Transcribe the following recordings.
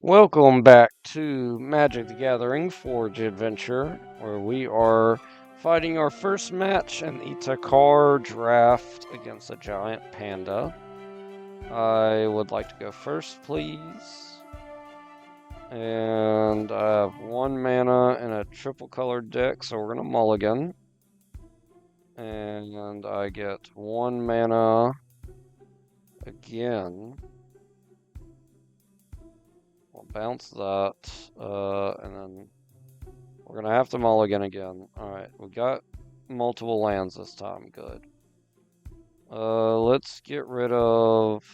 Welcome back to Magic the Gathering Forge Adventure, where we are fighting our first match in the Tarkir draft against a giant panda. I would like to go first, please. And I have 1 mana in a triple colored deck, so we're going to mulligan. And I get 1 mana again. We'll bounce that, and then we're gonna have to mulligan again. Alright, we got multiple lands this time, good. Let's get rid of...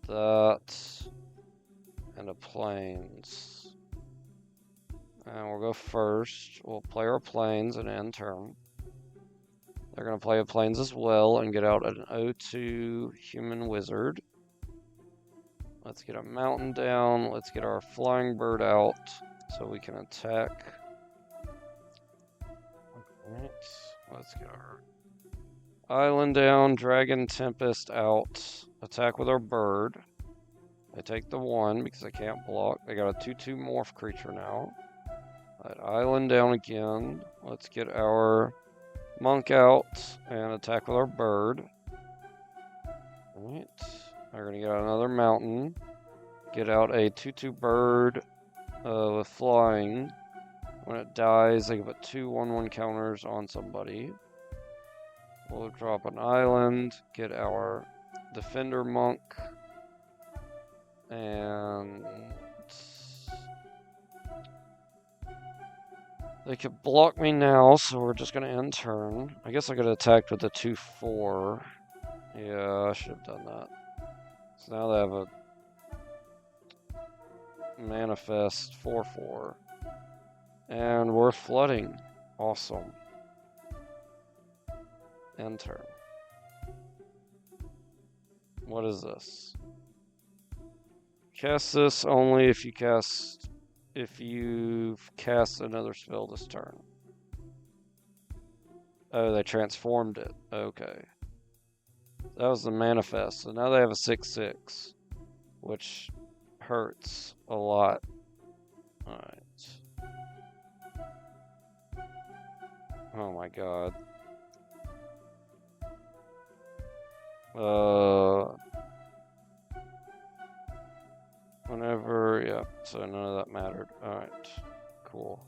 that, and a plains. And we'll go first. We'll play our plains and end turn. They're gonna play a plains as well and get out an 0-2 human wizard. Let's get a mountain down. Let's get our flying bird out so we can attack. Alright, let's get our island down, dragon tempest out. Attack with our bird. They take the 1 because they can't block. They got a 2-2 morph creature now. That island down again. Let's get our monk out and attack with our bird. Alright. They're going to get out another mountain. Get out a 2-2 bird with flying. When it dies, they can put 2 1/1 counters on somebody. We'll drop an island. Get our defender monk. And they could block me now, so we're just going to end turn. I guess I could have attacked with the 2-4. Yeah, I should have done that. So now they have a manifest 4-4. And we're flooding. Awesome. End turn. What is this? Cast this only if you've cast another spell this turn. Oh, they transformed it. Okay. That was the manifest. So now they have a 6-6, which hurts a lot. Alright. Oh my god. Yeah, so none of that mattered. Alright, cool.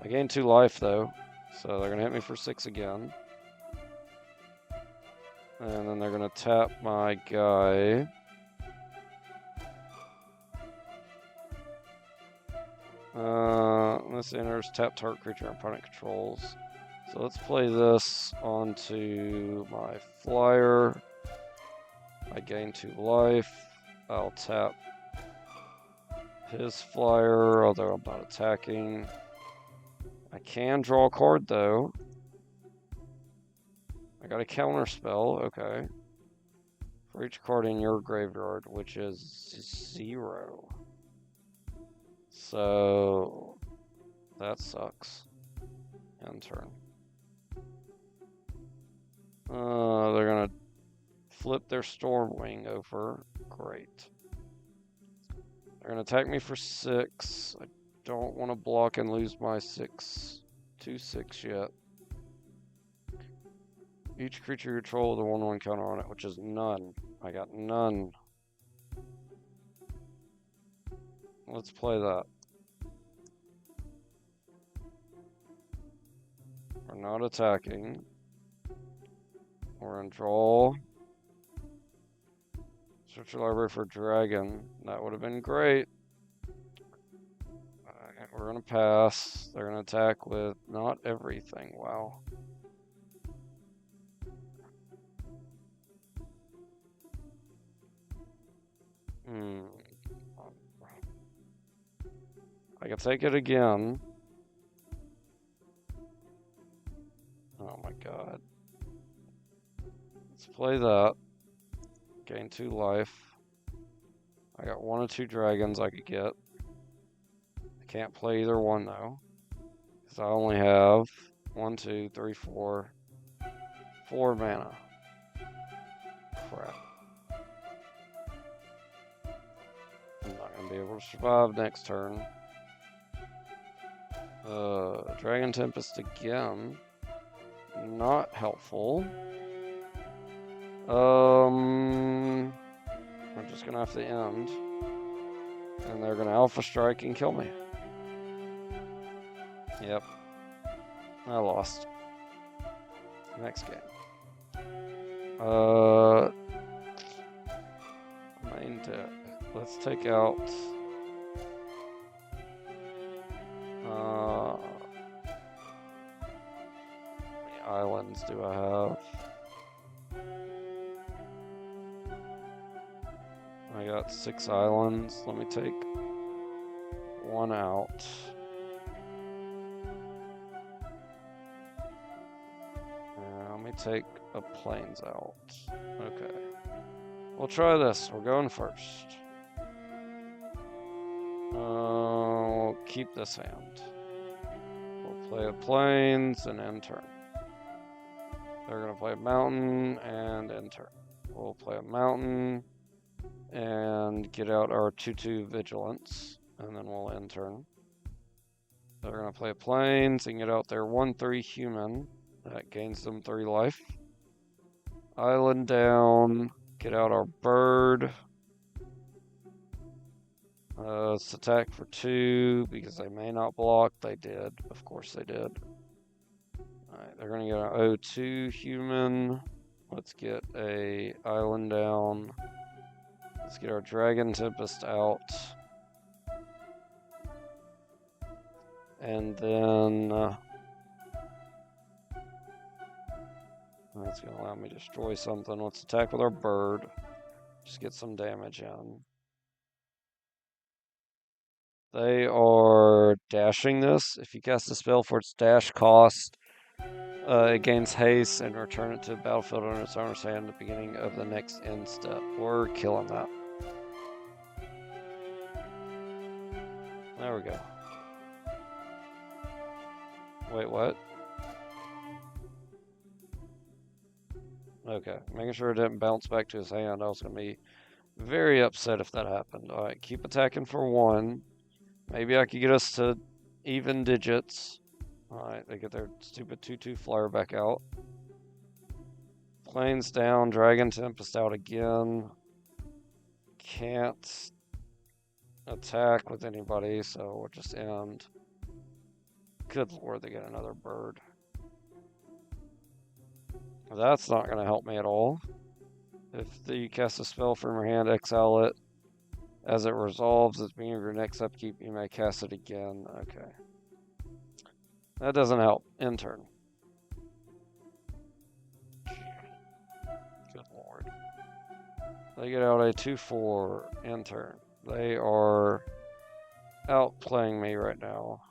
I gained 2 life though, so they're gonna hit me for 6 again. And then they're gonna tap my guy. This enters tap target creature opponent controls. So let's play this onto my flyer. I gain 2 life. I'll tap his flyer, although I'm not attacking. I can draw a card though. I got a counter spell, okay. For each card in your graveyard, which is 0. So that sucks. End turn. They're gonna flip their Stormwing over. Great. They're gonna attack me for 6. I don't want to block and lose my 2/6 yet. Each creature you control with a 1/1 counter on it, which is none. I got none. Let's play that. We're not attacking. We're in draw. Search your library for dragon. That would have been great. We're gonna pass. They're gonna attack with not everything. Wow. I can take it again. Oh my god. Let's play that. Gain 2 life. I got 1 or 2 dragons I could get. I can't play either one though. Because I only have 1, 2, 3, 4 mana. be able to survive next turn. Dragon Tempest again. Not helpful. We're just gonna have to end. And they're gonna Alpha Strike and kill me. Yep. I lost. Next game. Main deck. Let's take out how many islands do I have? I got 6 islands. Let me take one out. Let me take a plains out. Okay. We'll try this. We're going first. We'll keep this hand. We'll play a plains and end turn. They're going to play a mountain and end turn. We'll play a mountain and get out our 2/2 vigilance, and then we'll end turn. They're going to play a plains and get out their 1/3 human. That gains them 3 life. Island down, get out our bird. Let's attack for 2 because they may not block. They did. Of course they did. Alright, they're going to get an 0/2 human. Let's get a island down. Let's get our Dragon Tempest out. And then that's going to allow me to destroy something. Let's attack with our bird. Just get some damage in. They are dashing this. If you cast a spell for its dash cost, it gains haste and return it to the battlefield on its owner's hand at the beginning of the next end step. We're killing that. There we go. Wait, what? Okay, making sure it didn't bounce back to his hand. I was going to be very upset if that happened. Alright, keep attacking for 1. Maybe I could get us to even digits. Alright, they get their stupid 2/2 flyer back out. Plains down, Dragon Tempest out again. Can't attack with anybody, so we'll just end. Good lord, they get another bird. That's not going to help me at all. If you cast a spell from your hand, exile it. As it resolves at the beginning of your next upkeep, you may cast it again. Okay. That doesn't help. End turn. Good lord. They get out a 2/4. End turn. They are outplaying me right now.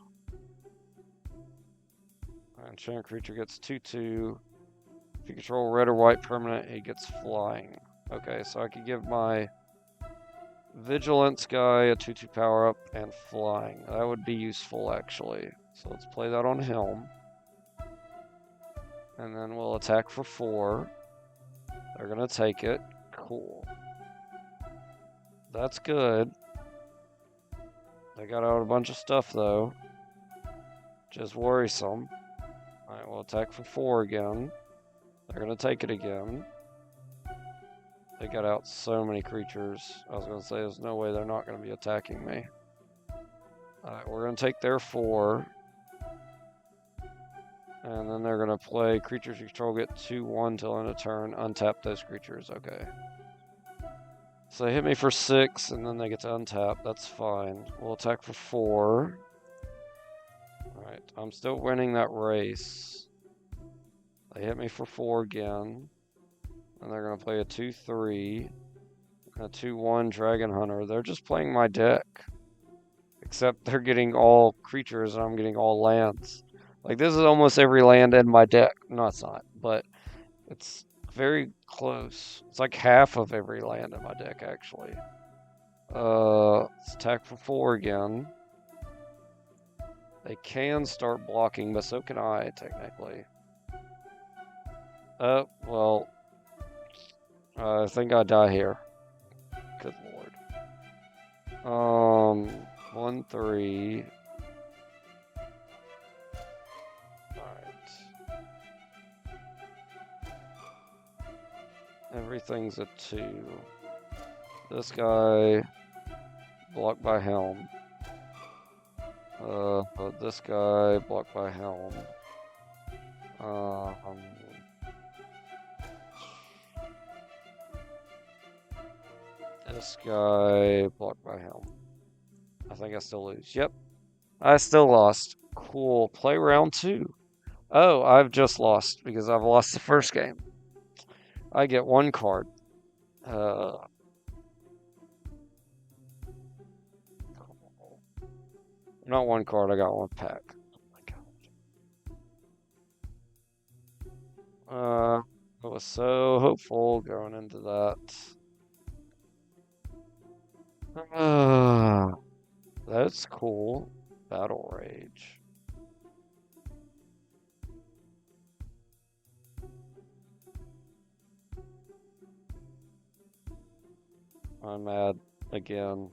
Enchanted creature gets 2/2. If you control red or white permanent, he gets flying. Okay, so I could give my Vigilance guy a 2/2 power up and flying. That would be useful, actually. So let's play that on him. And then we'll attack for 4. They're going to take it. Cool. That's good. They got out a bunch of stuff, though. Just worrisome. Alright, we'll attack for 4 again. They're going to take it again. They got out so many creatures. I was going to say, there's no way they're not going to be attacking me. Alright, we're going to take their 4. And then they're going to play creatures you control get 2/1 till end of turn. Untap those creatures. Okay. So they hit me for 6, and then they get to untap. That's fine. We'll attack for 4. Alright, I'm still winning that race. They hit me for 4 again. And they're going to play a 2/3. A 2/1 Dragon Hunter. They're just playing my deck. Except they're getting all creatures and I'm getting all lands. Like, this is almost every land in my deck. No, it's not. But it's very close. It's like half of every land in my deck, actually. Let's attack for 4 again. They can start blocking, but so can I, technically. Well, I think I die here. Good lord. 1, 3. Alright. Everything's a 2. This guy, blocked by helm. This guy, blocked by helm. This guy, blocked by helm. I think I still lose. Yep. I still lost. Cool. Play round 2. Oh, I've just lost because I've lost the first game. I get 1 card. Not 1 card, I got 1 pack. Oh my god. I was so hopeful going into that. That's cool. Battle Rage. I'm mad again.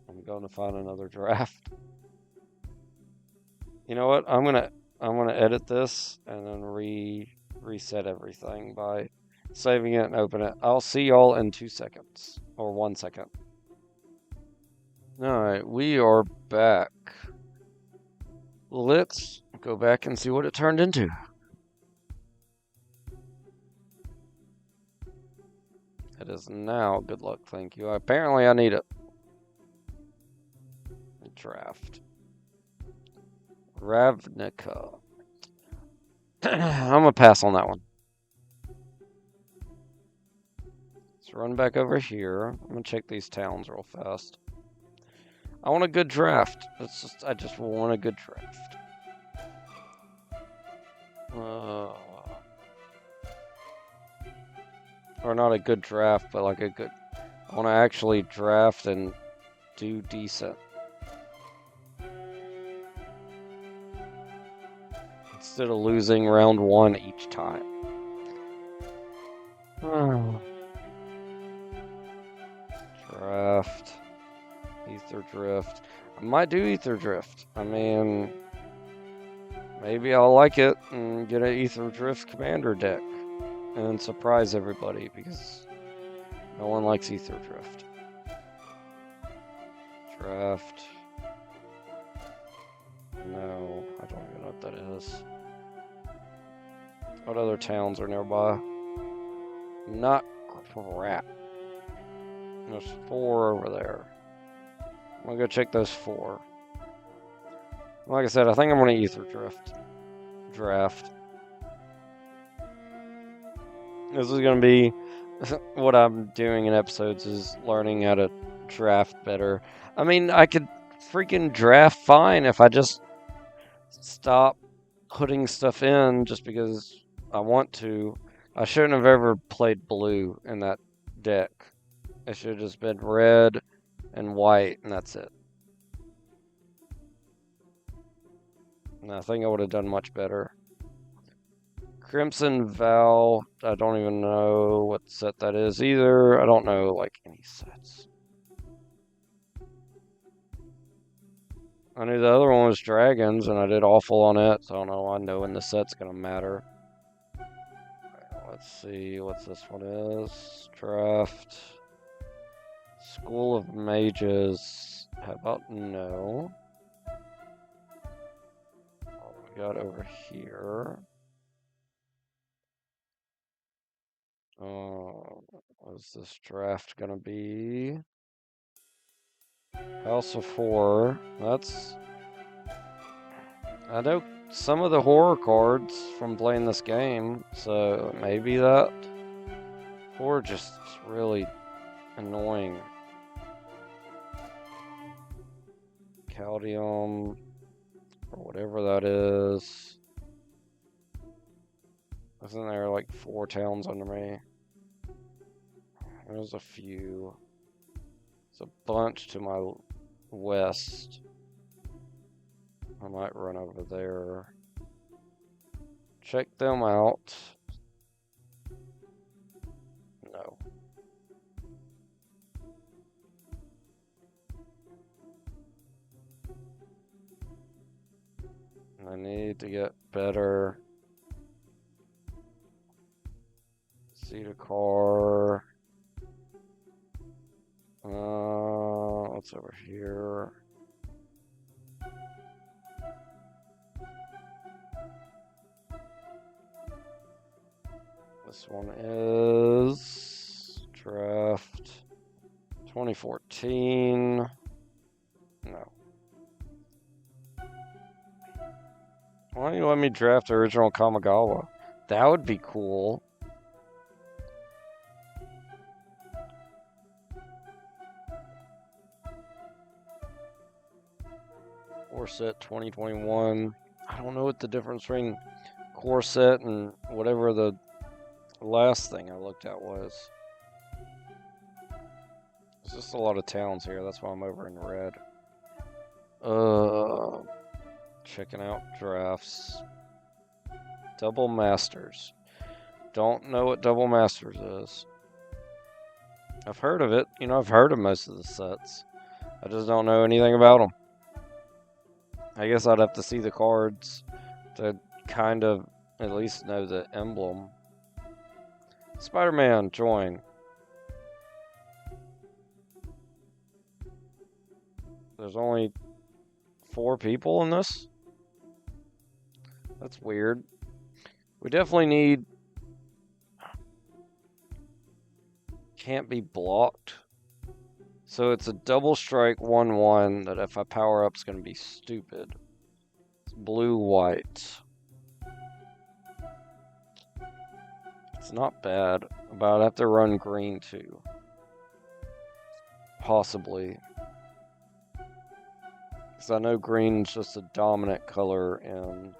I'm going to find another draft. You know what? I'm gonna edit this and then reset everything by saving it and open it. I'll see y'all in 2 seconds or 1 second. All right, we are back. Let's go back and see what it turned into. It is now. Good luck, thank you. Apparently, I need it. Draft. Ravnica. I'm gonna pass on that one. Let's run back over here. I'm gonna check these towns real fast. I want a good draft. I just want a good draft. Or not a good draft, but like a good... I want to actually draft and do decent. Instead of losing round 1 each time. Draft. Ether Drift. I might do Ether Drift. I mean, maybe I'll like it and get an Ether Drift commander deck and surprise everybody because no one likes Ether Drift. Draft. No, I don't even know what that is. What other towns are nearby? Not crap. There's 4 over there. I'm gonna go check those 4. Like I said, I think I'm gonna Ether Draft. This is gonna be what I'm doing in episodes is learning how to draft better. I mean, I could freaking draft fine if I just stop putting stuff in just because I want to. I shouldn't have ever played blue in that deck. It should have just been red and white, and that's it. And I think I would have done much better. Crimson Vow, I don't even know what set that is either. I don't know, like, any sets. I knew the other one was Dragons, and I did awful on it, so I don't know. I know when the set's gonna matter. Let's see what this one is. Draft. School of Mages. How about no? What do we got over here? What is this draft gonna be? House of Horror. That's... I know some of the horror cards from playing this game, so maybe that. Horror just really annoying. Caldium, or whatever that is. Isn't there like 4 towns under me? There's a few. There's a bunch to my west. I might run over there. Check them out. No. need to get better. Seat a car. What's over here? This one is draft 2014. No. Why don't you let me draft the original Kamigawa? That would be cool. Core set 2021. I don't know what the difference between core set and whatever the last thing I looked at was. There's just a lot of towns here. That's why I'm over in red. Checking out drafts. Double Masters. Don't know what Double Masters is. I've heard of it. You know, I've heard of most of the sets. I just don't know anything about them. I guess I'd have to see the cards to kind of at least know the emblem. Spider-Man, join. There's only 4 people in this? That's weird. We definitely need... Can't be blocked. So it's a double strike 1/1 that if I power up is going to be stupid. It's blue-white. It's not bad, but I'd have to run green too. Possibly. Because I know green's just a dominant color in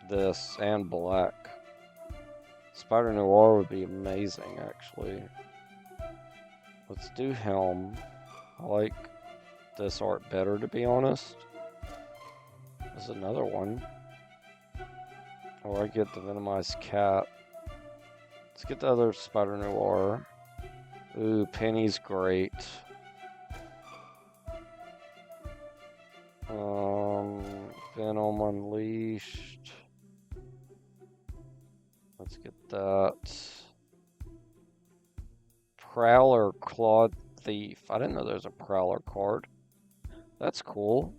this and black. Spider Noir would be amazing, actually. Let's do Helm. I like this art better, to be honest. There's another one. Or I get the Venomized Cat. Let's get the other Spider Noir. Ooh, Penny's great. Venom Unleashed. Let's get that. Prowler Clawed Thief. I didn't know there was a Prowler card. That's cool.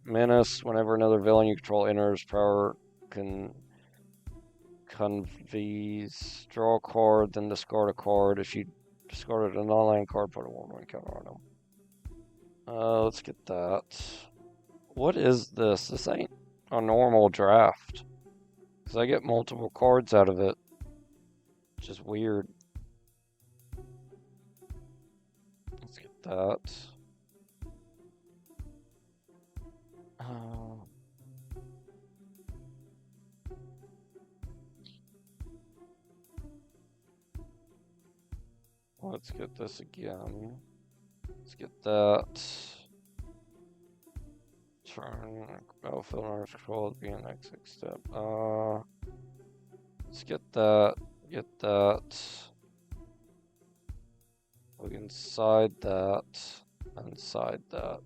Menace. Whenever another villain you control enters, Prowler can conveys. Draw a card, then discard a card. If you discarded a non-land card, put a 1/1 counter on them. Let's get that. What is this? This ain't a normal draft. Because I get multiple cards out of it. Which is weird. Let's get that. Let's get this again. Let's get that. Turn battlefield under control would be an next step. Let's get that. Get that. We can side that and side that.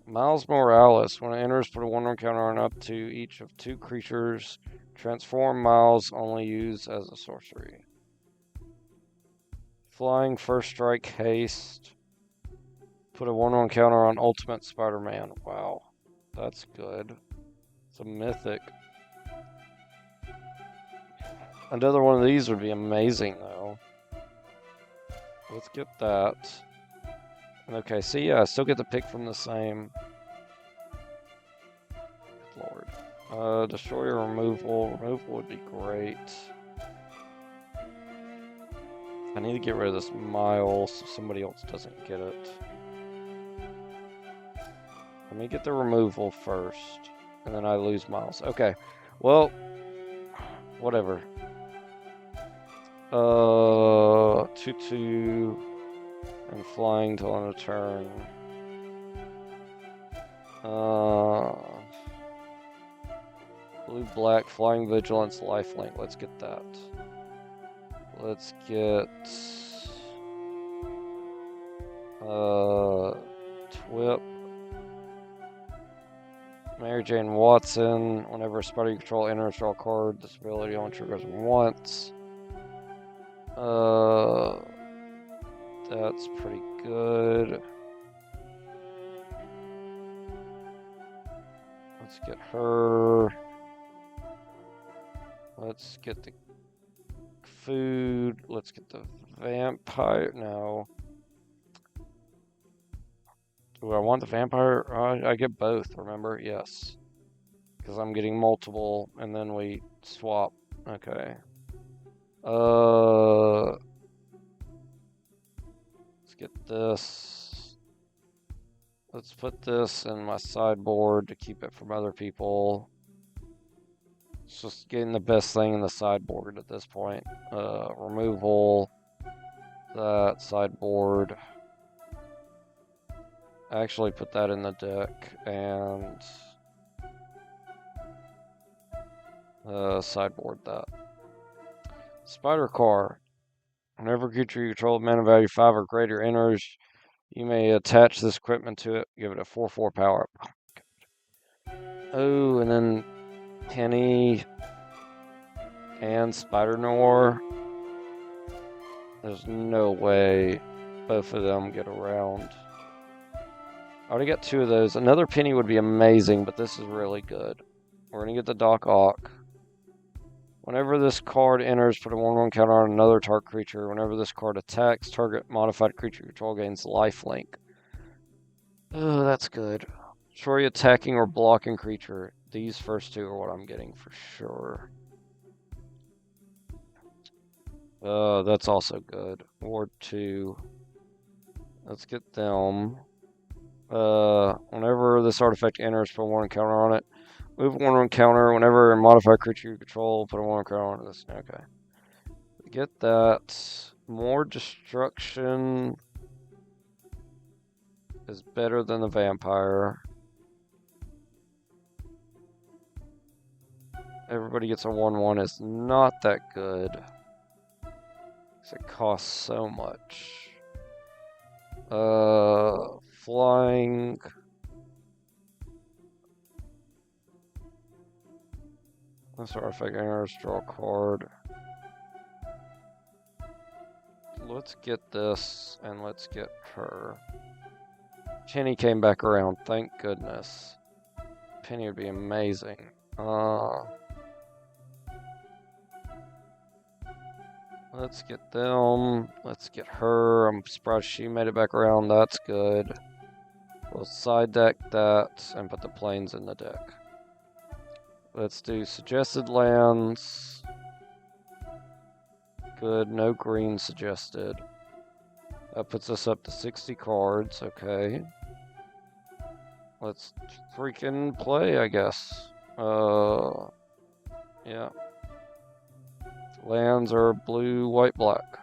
Miles Morales. When it enters, put a 1/1 counter on up to each of 2 creatures. Transform Miles, only use as a sorcery. Flying First Strike Haste. Put a 1/1 counter on Ultimate Spider-Man. Wow. That's good. It's a mythic. Another one of these would be amazing, though. Let's get that. Okay, see, yeah, I still get to pick from the same. Good Lord. Destroyer removal. Removal would be great. I need to get rid of this Miles so somebody else doesn't get it. Let me get the removal first, and then I lose Miles. Okay, well, whatever. 2/2 and flying till on a turn. Blue, black, flying vigilance, lifelink. Let's get that. Let's get Twip. Mary Jane Watson. Whenever a spider you control enters, draw a card. This ability only triggers once. That's pretty good. Let's get her. Let's get the food. Let's get the vampire. No. Do I want the vampire? I get both, remember? Yes. Because I'm getting multiple, and then we swap. Okay. Let's get this. Let's put this in my sideboard to keep it from other people. It's just getting the best thing in the sideboard at this point. Removal. That sideboard. Actually put that in the deck and sideboard that. Spider Car. Whenever a creature you control of mana value 5 or greater enters, you may attach this equipment to it. Give it a 4/4 power up. Oh, and then Penny and Spider Noir. There's no way both of them get around. I already got 2 of those. Another Penny would be amazing, but this is really good. We're going to get the Doc Ock. Whenever this card enters, put a 1/1 counter on another target creature. Whenever this card attacks, target modified creature control gains lifelink. Oh, that's good. Destroy attacking or blocking creature. These first 2 are what I'm getting for sure. That's also good. Ward 2. Let's get them. Whenever this artifact enters, put a 1 counter on it. Move a 1/1 counter. Whenever a modified creature you control, put a 1 counter on this. Okay. Get that. More destruction is better than the vampire. Everybody gets a 1/1 is not that good. Because it costs so much. Flying. This artifact enters, draw a card. Let's get this, and let's get her. Penny came back around, thank goodness. Penny would be amazing. Let's get them. Let's get her. I'm surprised she made it back around. That's good. We'll side deck that and put the planes in the deck. Let's do suggested lands. Good. No green suggested. That puts us up to 60 cards. Okay. Let's freaking play, I guess. Yeah. Lands are blue, white, black.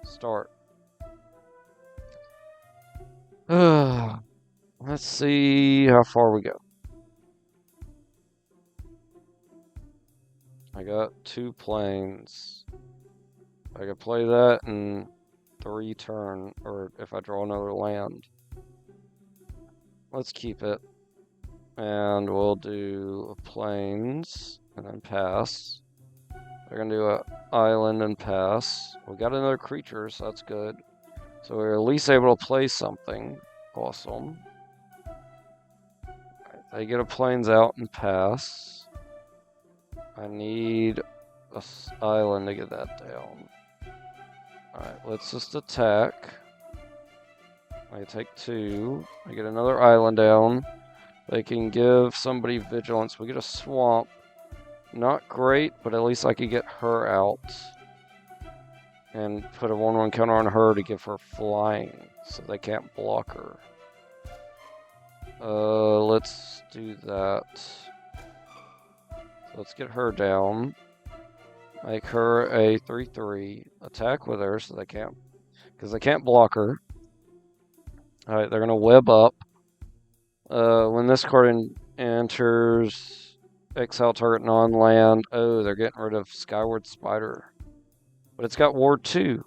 Start. Let's see how far we go. I got 2 planes. I could play that in 3 turn, or if I draw another land. Let's keep it. And we'll do planes, and then pass. We're going to do an island and pass. We got another creature, so that's good. So we're at least able to play something. Awesome. They get a planes out and pass. I need an island to get that down. Alright, let's just attack. I take 2. I get another island down. They can give somebody vigilance. We get a swamp. Not great, but at least I could get her out. And put a 1/1 counter on her to give her flying, so they can't block her. Let's do that. So let's get her down. Make her a 3/3. Attack with her, so they can't, because they can't block her. Alright, they're gonna web up. When this card enters, exile target non-land. Oh, they're getting rid of Skyward Spider. But it's got Ward 2.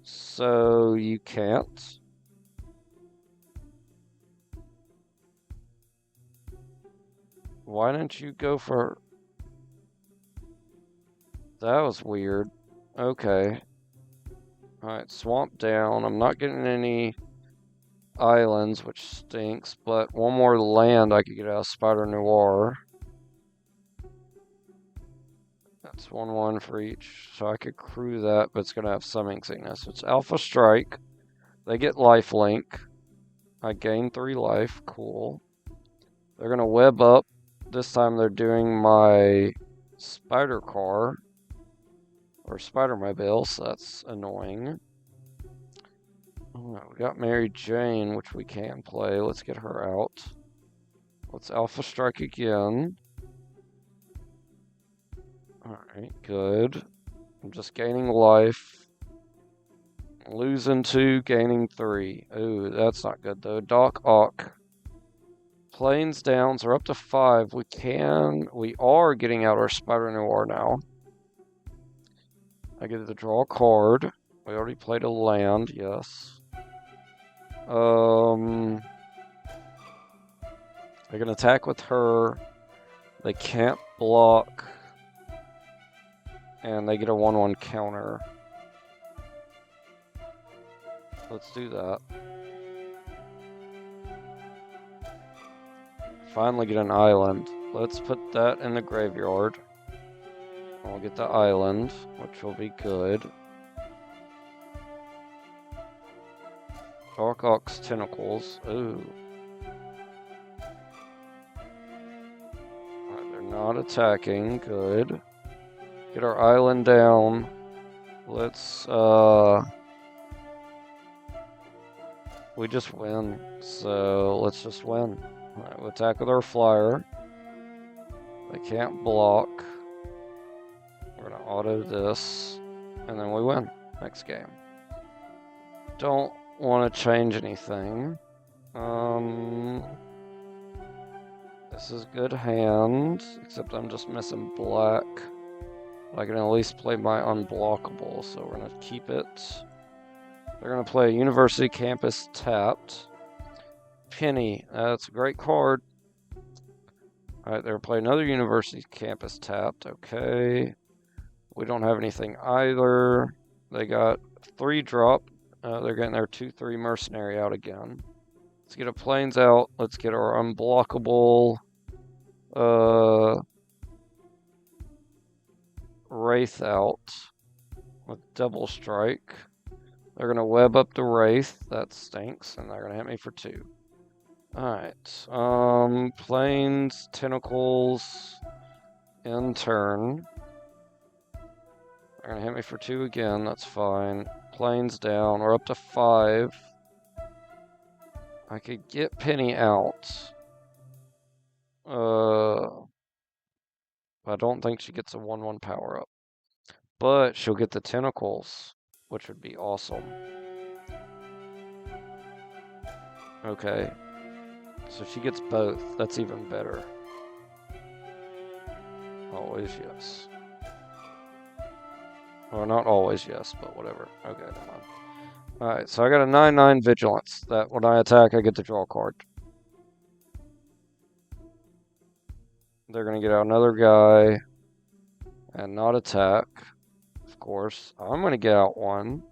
So you can't. Why didn't you go for... That was weird. Okay. Alright, swamp down. I'm not getting any islands, which stinks, but one more land I could get out of Spider Noir. That's 1/1 for each, so I could crew that, but it's going to have some sickness. It's Alpha Strike. They get lifelink. I gain 3 life. Cool. They're going to web up. This time they're doing my spider car. Or Spider-Mobile, so that's annoying. Oh, we got Mary Jane, which we can play. Let's get her out. Let's Alpha Strike again. Alright, good. I'm just gaining life. Losing 2, gaining 3. Ooh, that's not good though. Doc Ock. Plains downs are up to 5. We are getting out our Spider Noir now. I get to draw a card. We already played a land, yes. They can attack with her. They can't block. And they get a 1/1 counter. Let's do that. Finally get an island. Let's put that in the graveyard. We'll get the island, which will be good. Dark Ox Tentacles. Ooh. Alright, they're not attacking. Good. Get our island down. Let's, we just win. So, let's just win. Alright, we'll attack with our flyer. They can't block. We're gonna auto this. And then we win. Next game. Don't want to change anything. This is good hand, except I'm just missing black. I can at least play my unblockable, so we're gonna keep it. They're gonna play University Campus tapped. Penny, that's a great card. Alright, they're gonna play another University Campus tapped. Okay. We don't have anything either. They got 3 drop. They're getting their 2/3 mercenary out again. Let's get a plains out. Let's get our unblockable Wraith out with double strike. They're gonna web up the Wraith. That stinks, and they're gonna hit me for 2. Alright. Plains, tentacles, in turn. They're gonna hit me for 2 again. That's fine. Plains down. We're up to 5. I could get Penny out. I don't think she gets a 1/1 power up. But she'll get the tentacles, which would be awesome. Okay. So she gets both. That's even better. Always yes. Or not always yes, but whatever. Okay, never mind. Alright, so I got a 9/9 vigilance. That when I attack, I get to draw a card. They're gonna get out another guy and not attack. Of course. I'm gonna get out one.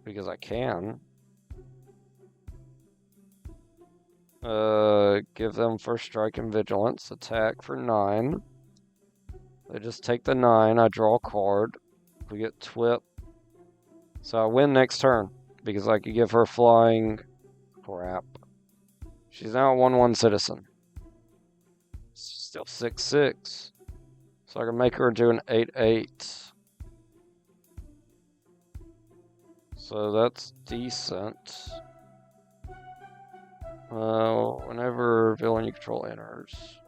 Because I can. Give them first strike and vigilance. Attack for 9. They just take the 9. I draw a card. We get twip. So I win next turn. Because I could give her flying. Crap. She's now a 1/1 citizen. Still 6/6. So I can make her do an 8/8. So that's decent. Whenever villain you control enters.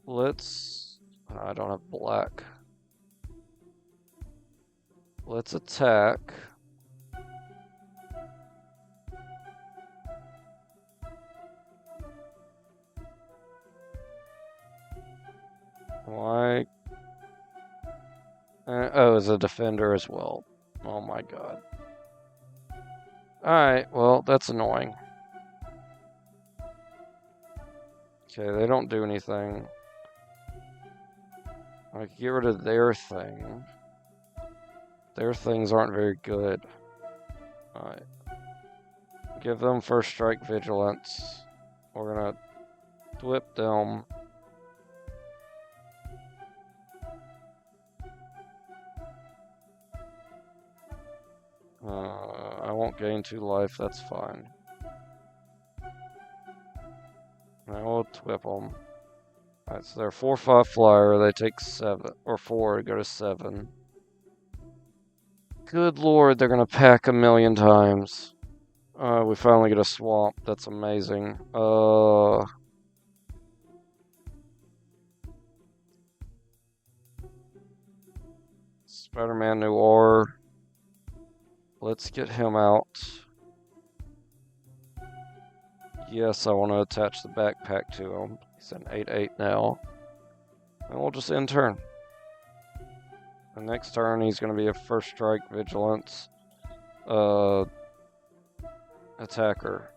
Let's... I don't have black. Let's attack. Why? Oh, as a defender as well. Oh my god. Alright, well, that's annoying. Okay, they don't do anything. I can get rid of their thing. Their things aren't very good. Alright. Give them first strike vigilance. We're gonna whip them. I won't gain 2 life, that's fine. I will whip them. Alright, so they're 4/5 flyer, they take 7, or 4 to go to 7. Good lord, they're gonna pack a million times. We finally get a swamp, that's amazing. Spider-Man Noir. Let's get him out. Yes, I want to attach the backpack to him. He's an 8/8 now. And we'll just end turn. The next turn, he's going to be a first strike vigilance attacker.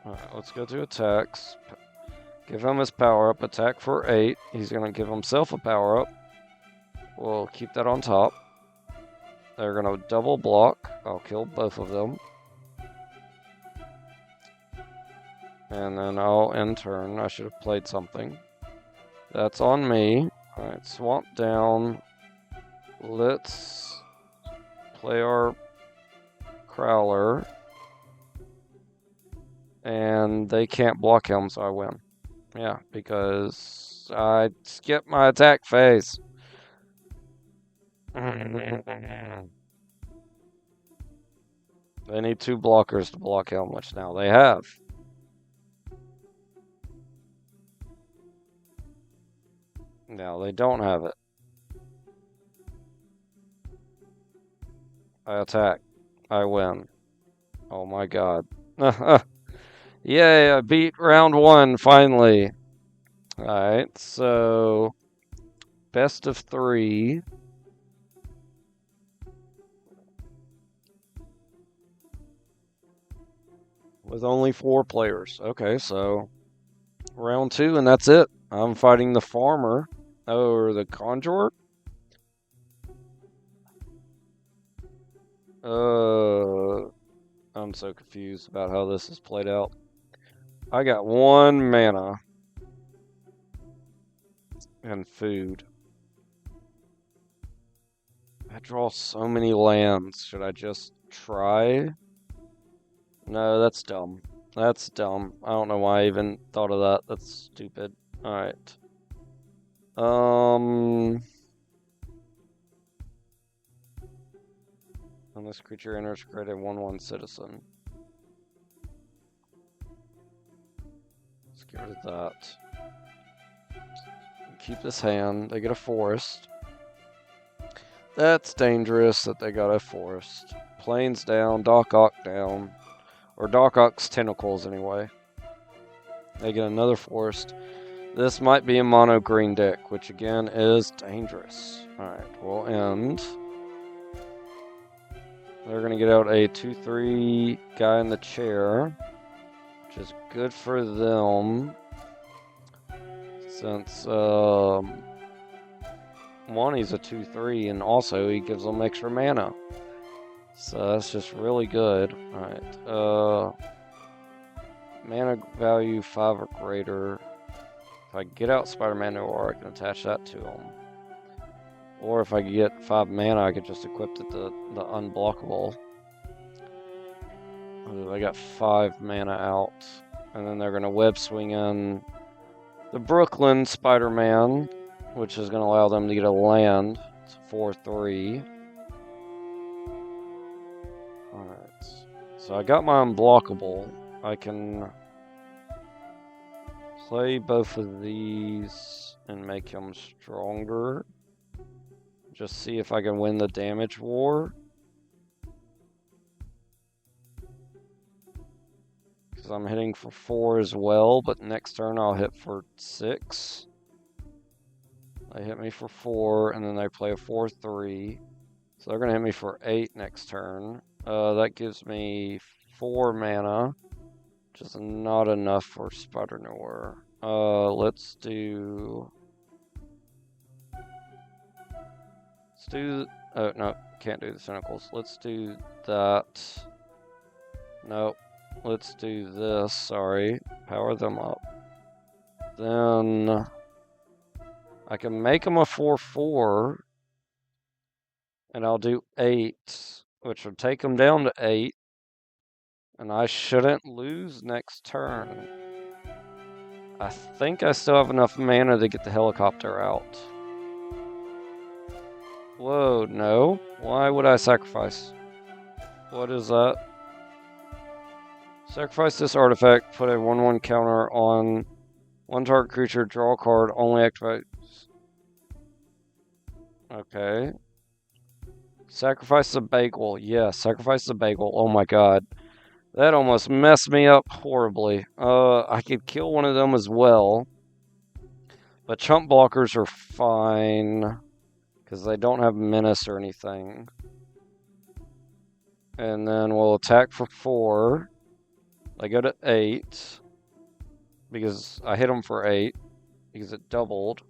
Alright, let's go to attacks. Give him his power up. Attack for 8. He's going to give himself a power up. We'll keep that on top. They're going to double block. I'll kill both of them. And then I'll end turn. I should have played something. That's on me. Alright, swamp down. Let's play our Crowler. And they can't block him, so I win. Yeah, because I skipped my attack phase. They need 2 blockers to block him, which now they have. Now they don't have it. I attack. I win. Oh my god. Yay, I beat round 1 finally. Alright, so best of 3. With only 4 players. Okay, so round 2 and that's it. I'm fighting the farmer. Oh, or the conjurer? I'm so confused about how this is played out. I got 1 mana. And food. I draw so many lands. Should I just try? No, that's dumb. That's dumb. I don't know why I even thought of that. That's stupid. Alright. When this creature enters, create a 1/1 citizen. Let's get rid of that. Keep this hand. They get a forest. That's dangerous that they got a forest. Plains down, Doc Ock down. Or Doc Ock's tentacles, anyway. They get another forest. This might be a mono green deck, which again is dangerous. Alright, we'll end. They're going to get out a 2/3 guy in the chair, which is good for them. Since, one, he's a 2/3, and also he gives them extra mana. So that's just really good. Alright, mana value 5 or greater. If I get out Spider-Man Noir, I can attach that to him. Or if I get 5 mana, I could just equip it to the unblockable. I got 5 mana out. And then they're going to web swing in the Brooklyn Spider-Man, which is going to allow them to get a land. It's 4/3. Alright. So I got my unblockable. I can play both of these and make him stronger. Just see if I can win the damage war. Because I'm hitting for 4 as well, but next turn I'll hit for 6. They hit me for 4, and then they play a 4/3. So they're going to hit me for 8 next turn. That gives me 4 mana, which is not enough for Spider Noir. Let's do... Oh, no, can't do the Tentacles. Let's do that. Nope. Let's do this, sorry. Power them up. Then... I can make them a 4/4, and I'll do 8, which will take them down to 8, and I shouldn't lose next turn. I think I still have enough mana to get the helicopter out. Whoa, no. Why would I sacrifice? What is that? Sacrifice this artifact, put a 1/1 counter on one target creature, draw a card, only activate. Okay. Sacrifice the bagel. Yes, sacrifice the bagel. Oh my god. That almost messed me up horribly. I could kill one of them as well. But chump blockers are fine. Because they don't have menace or anything. And then we'll attack for 4. They go to 8. Because I hit them for 8. Because it doubled.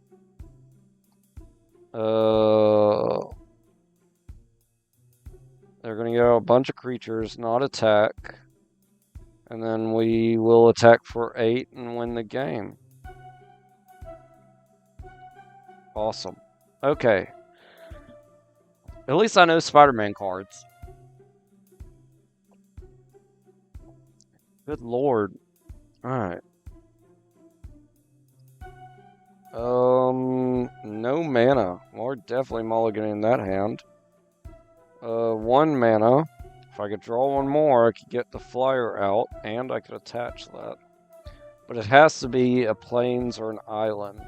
They're going to go a bunch of creatures, not attack. And then we will attack for 8 and win the game. Awesome. Okay. At least I know Spider-Man cards. Good lord. Alright. No mana. We're definitely mulliganing that hand. 1 mana. If I could draw one more, I could get the flyer out, and I could attach that. But it has to be a plains or an island.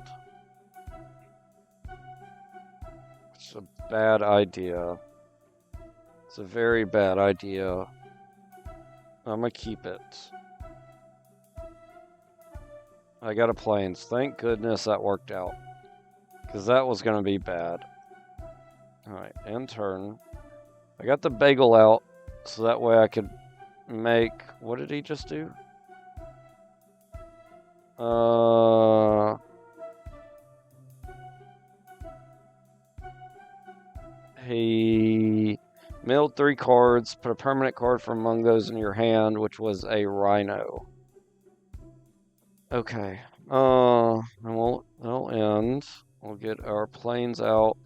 It's a bad idea. It's a very bad idea. I'm gonna keep it. I got a plains. Thank goodness that worked out. Because that was gonna be bad. Alright, end turn. I got the bagel out, so that way I could make... What did he just do? He milled 3 cards, put a permanent card from among those in your hand, which was a rhino. Okay. And that'll end. We'll get our plains out.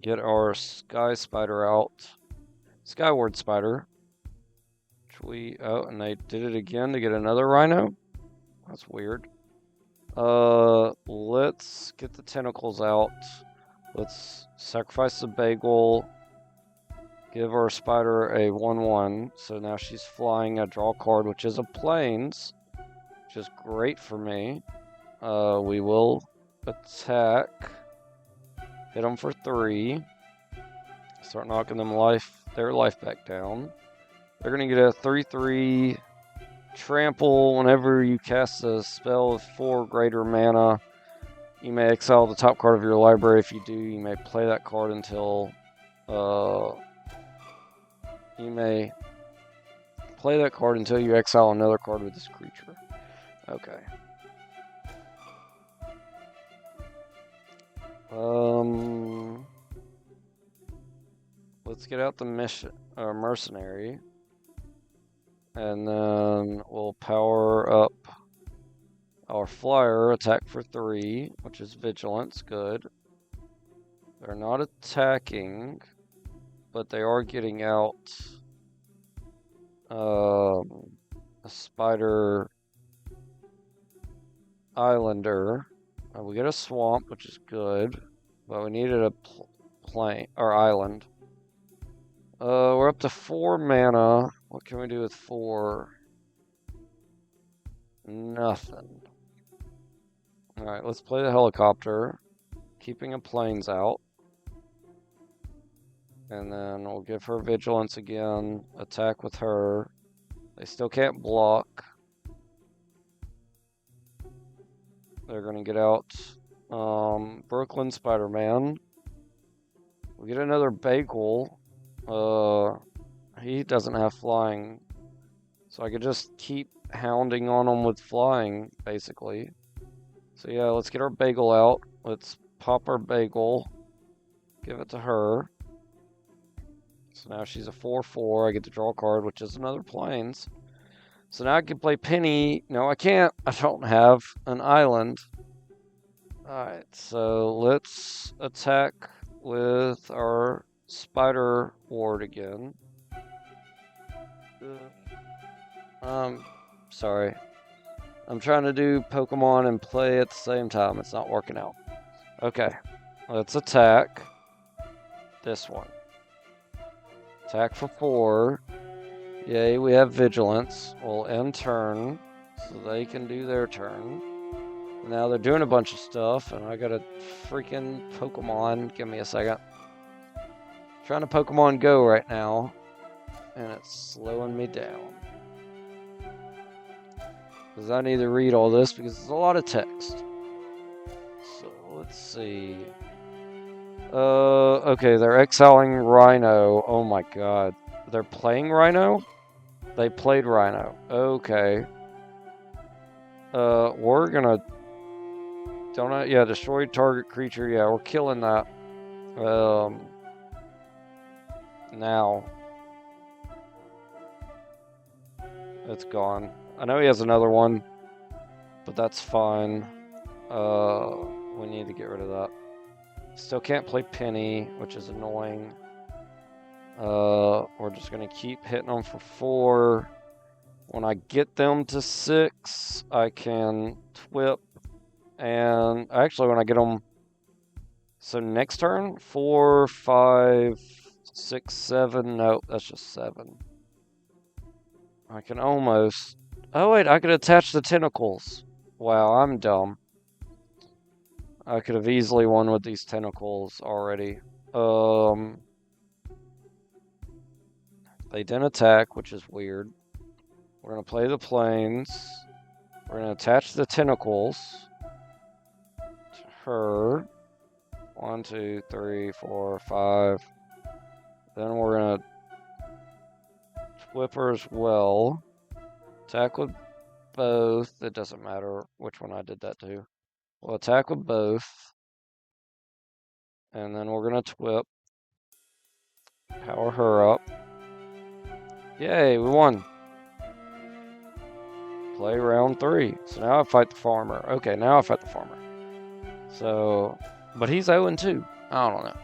Get our sky spider out. Skyward spider. And they did it again to get another rhino? That's weird. Let's get the tentacles out. Let's sacrifice the bagel. Give our spider a 1/1. So now she's flying a draw card, which is a plains. Which is great for me. We will attack. Hit them for 3. Start knocking them their life back down. They're going to get a 3/3 trample. Whenever you cast a spell with 4 greater mana, you may exile the top card of your library. If you do, you may play that card until... you may play that card until you exile another card with this creature. Okay. Let's get out the mercenary. And then we'll power up our flyer, attack for 3, which is vigilance, good. They're not attacking, but they are getting out a spider islander. We get a swamp, which is good, but we needed a plain or island. We're up to 4 mana. What can we do with 4? Nothing. Alright, let's play the helicopter. Keeping a plains out. And then we'll give her vigilance again. Attack with her. They still can't block. They're going to get out Brooklyn Spiderman. We get another bagel. He doesn't have flying. So I could just keep hounding on him with flying, basically. So yeah, let's get our bagel out. Let's pop our bagel. Give it to her. So now she's a 4/4. I get to draw a card, which is another plains. So now I can play Penny. No, I can't. I don't have an island. Alright, so let's attack with our Spider Ward again. Sorry. I'm trying to do Pokemon and play at the same time. It's not working out. Okay, let's attack this one. Attack for 4. Yay, we have Vigilance. We'll end turn, so they can do their turn. Now they're doing a bunch of stuff, and I got a freaking Pokemon. Give me a second. I'm trying to Pokemon Go right now, and it's slowing me down. Because I need to read all this because it's a lot of text. So let's see. Okay, they're exiling Rhino. Oh my god. They're playing Rhino? They played Rhino. Okay. We're gonna... Yeah, destroy target creature. Yeah, we're killing that. Now. It's gone. I know he has another one, but that's fine. We need to get rid of that. Still can't play Penny, which is annoying. We're just gonna keep hitting them for 4. When I get them to 6, I can twip. And actually, when I get them, so next turn, 4, 5, 6, 7. Nope, that's just 7. I can almost. Oh wait, I could attach the tentacles. Wow, I'm dumb. I could have easily won with these tentacles already. They didn't attack, which is weird. We're gonna play the plains. We're gonna attach the tentacles to her. 1, 2, 3, 4, 5. Then we're gonna whip her as well. Attack with both. It doesn't matter which one I did that to. We'll attack with both. And then we're gonna twip. Power her up. Yay, we won. Play round 3. So now I fight the farmer. Okay, now I fight the farmer. So, but he's 0-2. I don't know.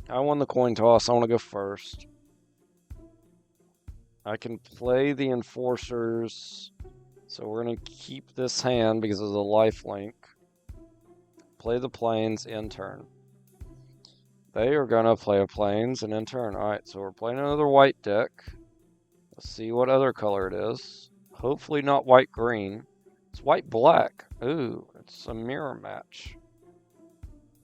I won the coin toss. I want to go first. I can play the enforcers. So we're going to keep this hand because of the life link. Play the plains in turn. They are going to play a plains and in turn. Alright, so we're playing another white deck. Let's see what other color it is. Hopefully not white-green. It's white-black. Ooh, it's a mirror match.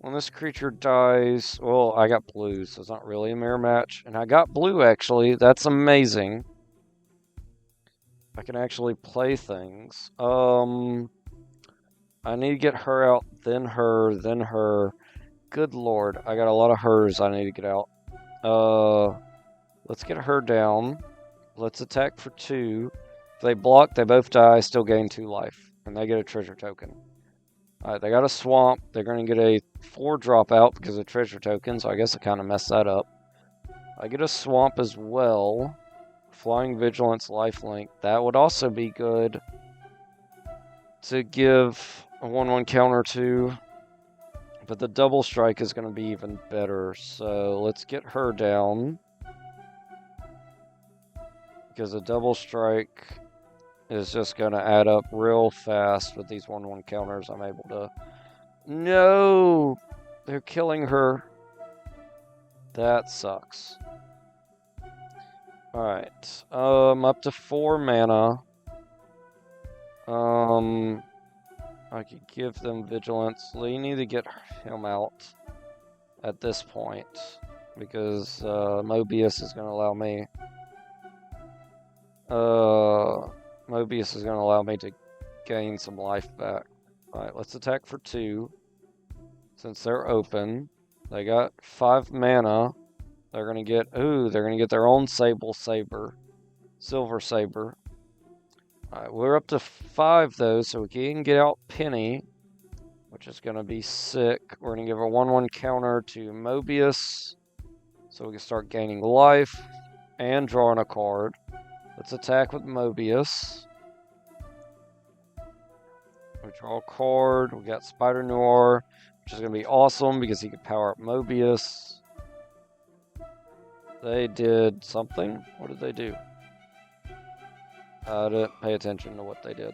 When this creature dies... Well, I got blue, so it's not really a mirror match. And I got blue, actually. That's amazing. I can actually play things. I need to get her out, then her, then her. Good lord, I got a lot of hers I need to get out. Let's get her down. Let's attack for 2. If they block, they both die, still gain 2 life. And they get a treasure token. Alright, they got a swamp. They're going to get a 4 drop out because of treasure token, so I guess I kind of messed that up. I get a swamp as well. Flying Vigilance, lifelink. That would also be good to give a 1/1 counter to. But the double strike is going to be even better. So let's get her down. Because a double strike is just going to add up real fast with these 1/1 counters. I'm able to... No! They're killing her. That sucks. Alright. Up to 4 mana. I could give them Vigilance. We need to get him out at this point. Because Mobius is going to allow me... Mobius is going to allow me to gain some life back. Alright, let's attack for 2. Since they're open, they got 5 mana. They're going to get, they're going to get their own Silver Saber. Alright, we're up to 5 though, so we can get out Penny, which is going to be sick. We're going to give a 1/1 counter to Mobius, so we can start gaining life and drawing a card. Let's attack with Mobius. We draw a card. We got Spider Noir, which is going to be awesome because he can power up Mobius. They did something. What did they do? I didn't pay attention to what they did.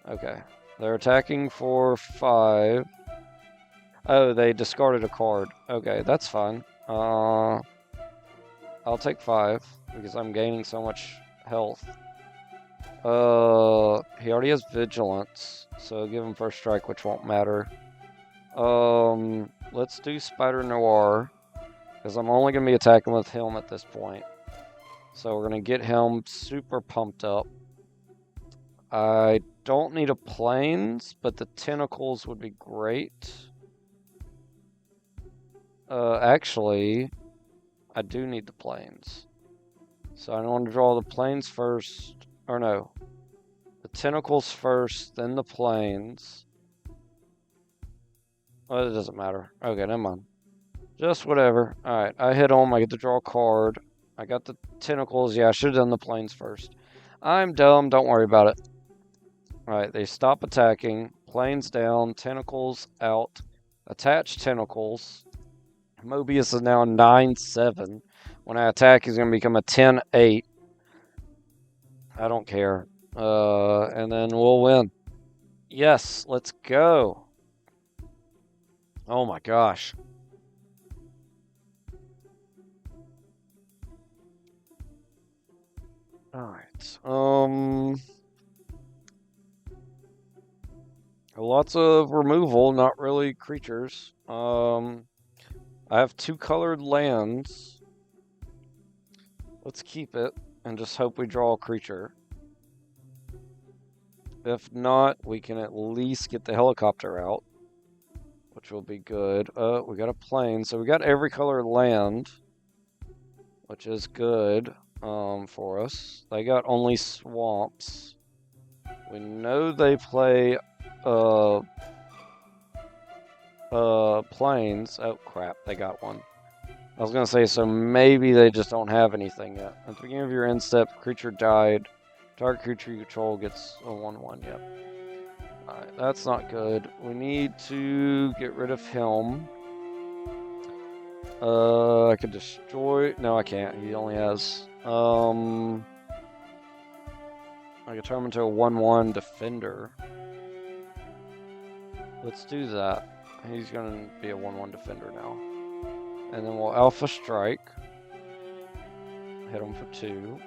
Okay. They're attacking for 5. Oh, they discarded a card. Okay, that's fine. I'll take 5 because I'm gaining so much health. He already has Vigilance, so give him first strike, which won't matter. Let's do Spider Noir, because I'm only going to be attacking with him at this point. So we're going to get him super pumped up. I don't need a Plains, but the Tentacles would be great. Actually, I do need the Plains. So I want to draw the Plains first. Or no. The Tentacles first, then the Plains. Well, it doesn't matter. Okay, never mind. Just whatever. Alright, I hit him. I get to draw a card. I got the Tentacles. Yeah, I should have done the Plains first. I'm dumb. Don't worry about it. Alright, they stop attacking. Plains down. Tentacles out. Attach Tentacles. Mobius is now 9/7. When I attack, he's going to become a 10/8. I don't care. And then we'll win. Yes, let's go. Oh my gosh. Alright. Lots of removal, not really creatures. I have 2 colored lands. Let's keep it and just hope we draw a creature. If not, we can at least get the helicopter out, which will be good. We got a plane, so we got every color land, which is good for us. They got only swamps. We know they play plains. Oh crap, they got one. I was gonna say, so maybe they just don't have anything yet. At the beginning of your end step, creature died. Target creature you control gets a 1/1. Yep. Alright, that's not good. We need to get rid of him. I could destroy. No, I can't. He only has. I could turn him into a 1/1 defender. Let's do that. He's gonna be a 1/1 defender now. And then we'll Alpha Strike. Hit him for 2.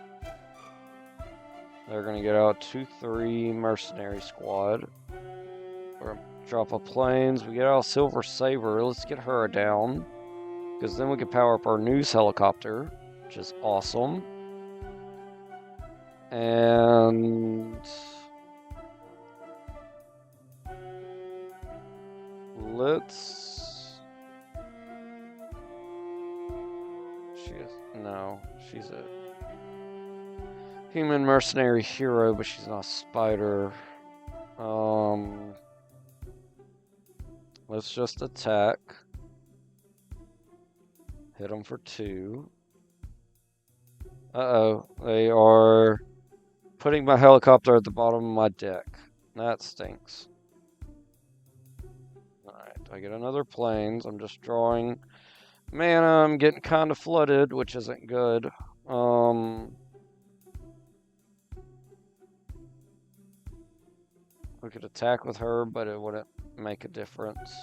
They're gonna get out 2/3 Mercenary Squad. We're gonna drop a Plains. We get out Silver Saber. Let's get her down, because then we can power up our news helicopter, which is awesome. And let's. She's a human mercenary hero, but she's not a spider. Let's just attack. Hit them for 2. Uh-oh, they are putting my helicopter at the bottom of my deck. That stinks. Alright, I get another plains. I'm just drawing mana. I'm getting kind of flooded, which isn't good. We could attack with her, but it wouldn't make a difference.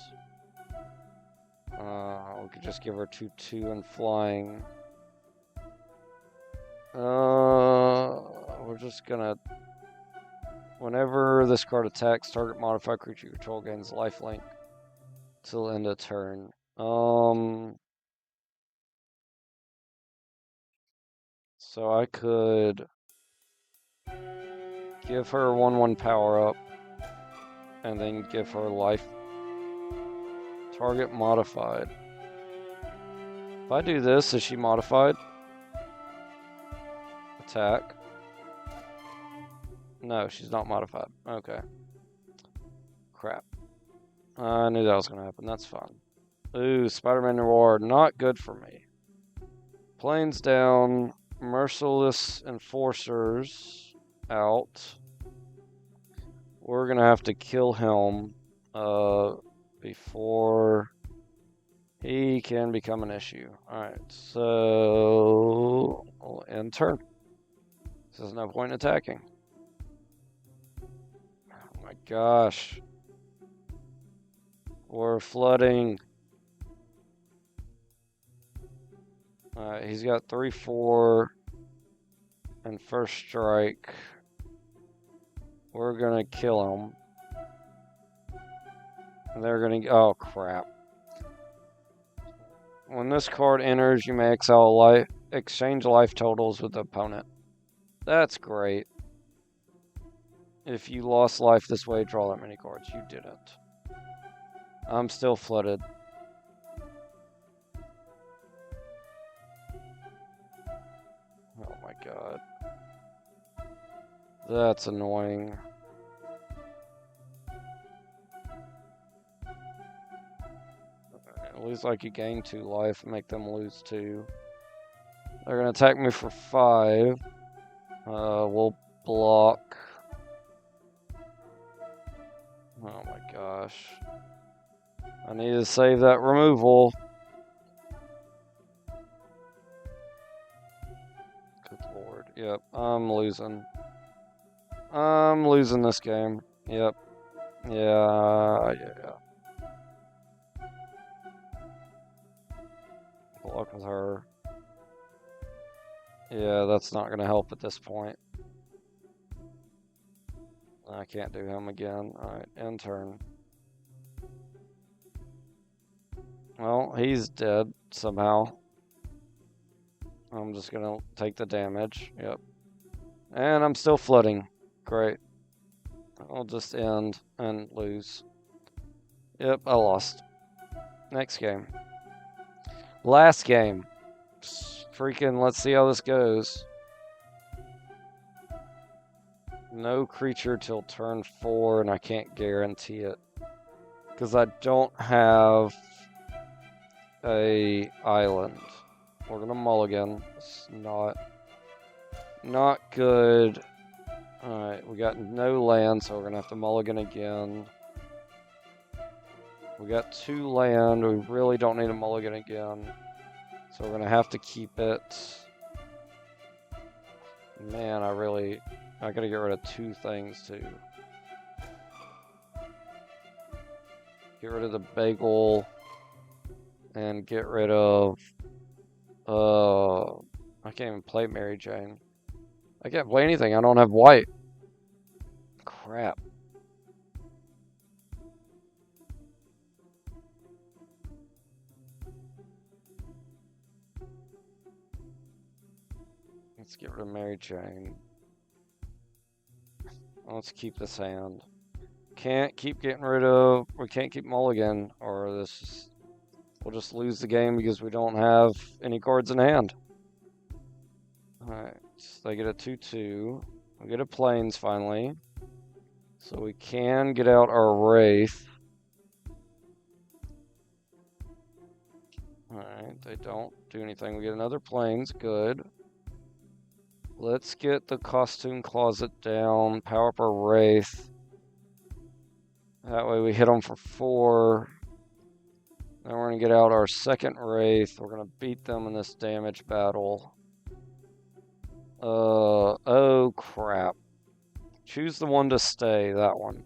We could just give her 2/2 and flying. We're just gonna. Whenever this card attacks, target modified creature you control gains lifelink till end of turn. So I could give her 1/1 power up, and then give her life. Target modified. If I do this, is she modified? Attack. No, she's not modified. Okay. Crap. I knew that was going to happen. That's fine. Ooh, Spider-Man reward. Not good for me. Planes down. Merciless Enforcers out. We're going to have to kill him before he can become an issue. Alright, so we'll end turn. There's no point in attacking. Oh my gosh. We're flooding. Alright, he's got 3/4 and first strike. We're gonna kill him. And they're gonna. Oh crap. When this card enters, you may exchange life totals with the opponent. That's great. If you lost life this way, draw that many cards. You didn't. I'm still flooded. Oh my god. That's annoying. It looks like you gain 2 life and make them lose 2. They're gonna attack me for 5. We'll block. Oh my gosh. I need to save that removal. Good lord. Yep, I'm losing. I'm losing this game. Yep. Yeah. Block with her. Yeah, that's not going to help at this point. I can't do him again. Alright, end turn. Well, he's dead somehow. I'm just going to take the damage. Yep. And I'm still flooding. Great. I'll just end and lose. Yep, I lost. Next game. Last game. Freaking, let's see how this goes. No creature till turn 4, and I can't guarantee it. Because I don't have a island. We're going to mulligan. It's not good. Alright, we got no land, so we're going to have to mulligan again. We got 2 land. We really don't need a mulligan again. So we're going to have to keep it. Man, I got to get rid of 2 things, too. Get rid of the bagel. And get rid of... I can't even play Mary Jane. I can't play anything. I don't have white. Crap. Let's get rid of Mary Jane. Let's keep this hand. Can't keep getting rid of... We can't keep mulligan, or we'll just lose the game because we don't have any cards in hand. Alright, so they get a 2/2. We get a plains finally. So we can get out our Wraith. Alright, they don't do anything. We get another plains, good. Let's get the costume closet down, power up our Wraith. That way we hit them for 4. Then we're going to get out our second Wraith. We're going to beat them in this damage battle. Oh crap. Choose the one to stay, that one.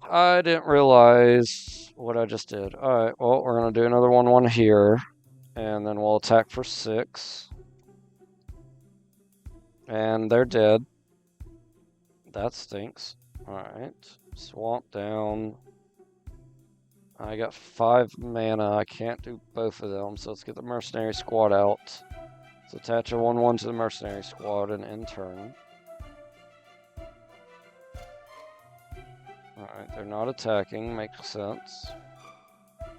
I didn't realize what I just did. Alright, well, we're going to do another 1/1 here. And then we'll attack for 6. And they're dead. That stinks. Alright, swamp down. I got 5 mana. I can't do both of them, so let's get the mercenary squad out. Let's attach a 1/1 to the mercenary squad and end turn. Alright, they're not attacking, makes sense.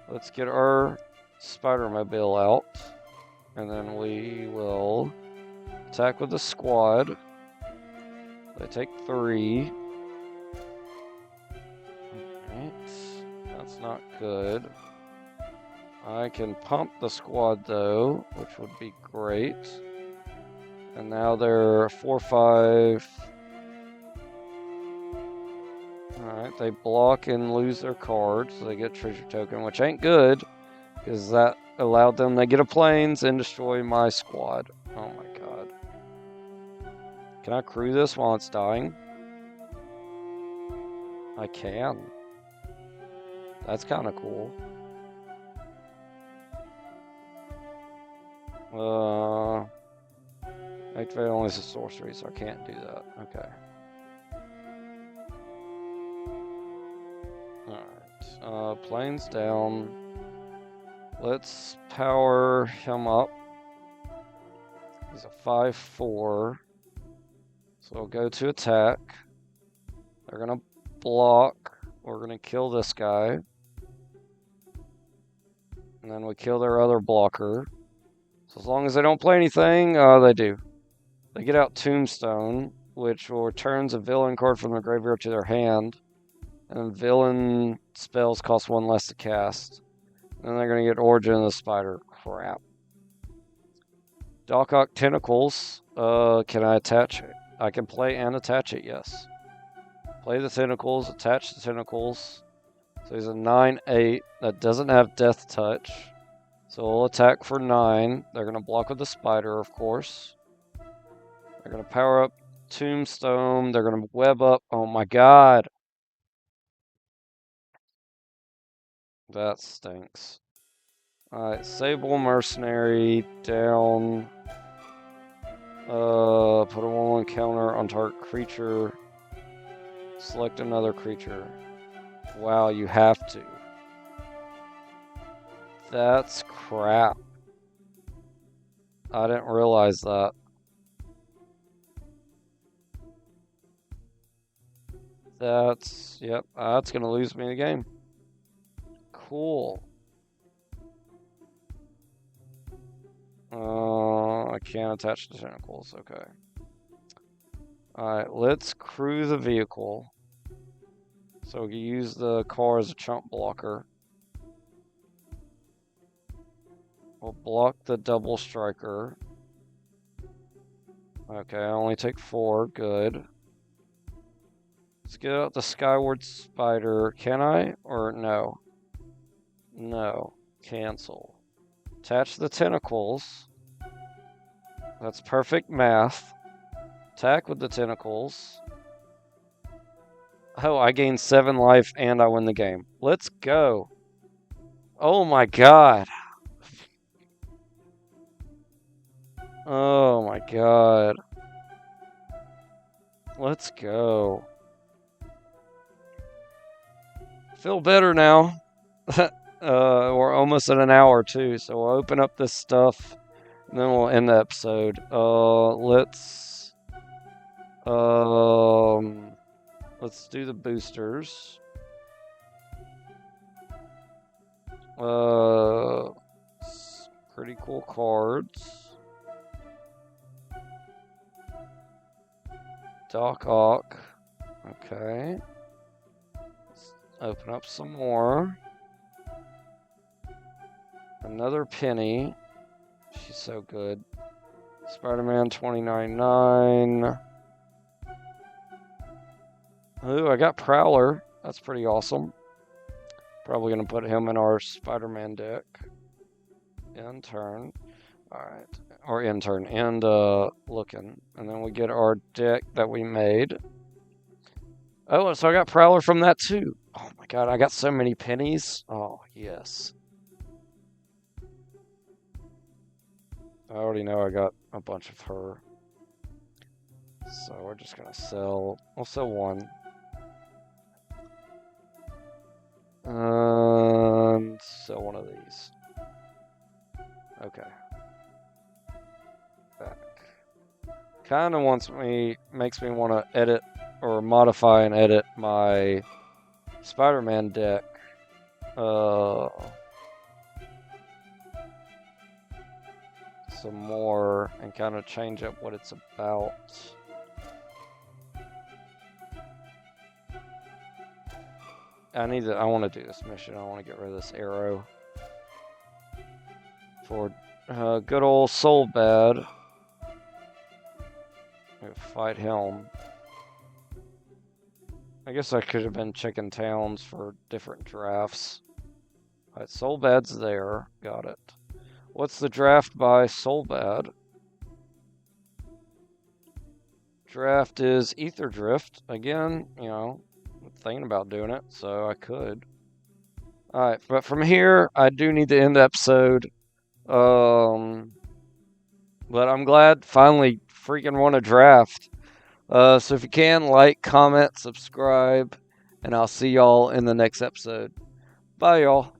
Let's get our Spider-Mobile out, and then we will attack with the squad. They take 3. Alright, that's not good. I can pump the squad though, which would be great. And now they're 4-5. Alright, they block and lose their card, so they get treasure token, which ain't good, because that allowed them to get a planes and destroy my squad. Oh my god. Can I crew this while it's dying? I can. That's kind of cool. Activate only as a sorcery, so I can't do that. Okay. Alright. Planes down. Let's power him up. He's a 5-4. So we'll go to attack. They're gonna block. We're gonna kill this guy. And then we kill their other blocker. So as long as they don't play anything, they do. They get out Tombstone, which will returns a villain card from their graveyard to their hand. And villain spells cost 1 less to cast. And they're going to get Origin of the Spider. Crap. Dock Tentacles. Can I attach it? I can play and attach it, yes. Play the tentacles, attach the tentacles. So he's a 9-8 that doesn't have Death Touch. So we'll attack for 9. They're going to block with the spider, of course. They're going to power up Tombstone. They're going to web up. Oh my god. That stinks. Alright, Sable Mercenary down. Put a 1/1 counter on target creature. Select another creature. Wow, you have to. That's crap. I didn't realize that. Yep, that's gonna lose me the game. Cool. I can't attach the tentacles, okay. Alright, let's crew the vehicle. So we can use the car as a chump blocker. We'll block the double striker. Okay, I only take 4, good. Let's get out the Skyward Spider. Can I? Or no? No. Cancel. Attach the tentacles. That's perfect math. Attack with the tentacles. Oh, I gain 7 life and I win the game. Let's go. Oh my god. Oh my god. Let's go. Feel better now. We're almost at an hour too, so we'll open up this stuff and then we'll end the episode. Let's do the boosters. Pretty cool cards. Doc Ock. Okay. Let's open up some more. Another Penny. She's so good. Spider-Man 29.9. Ooh, I got Prowler. That's pretty awesome. Probably going to put him in our Spider-Man deck. End turn. Alright. Or end turn. End looking. And then we get our deck that we made. Oh, so I got Prowler from that too. Oh my god, I got so many pennies. Oh, yes. I already know I got a bunch of her. So we're just going to sell. We'll sell 1. And sell 1 of these. Okay. Back. Kind of makes me want to edit or modify and edit my Spider-Man deck. Some more and kind of change up what it's about. I want to do this mission. I want to get rid of this arrow. For good old Soul Bad. Fight him. I guess I could have been checking towns for different drafts. Alright, Soul Bad's there. Got it. What's the draft by Soul Bad? Draft is Ether Drift. Again, you know, I'm thinking about doing it, so I could. Alright, but from here, I do need to end the episode. But I'm glad finally freaking won a draft. So if you can, like, comment, subscribe, and I'll see y'all in the next episode. Bye, y'all.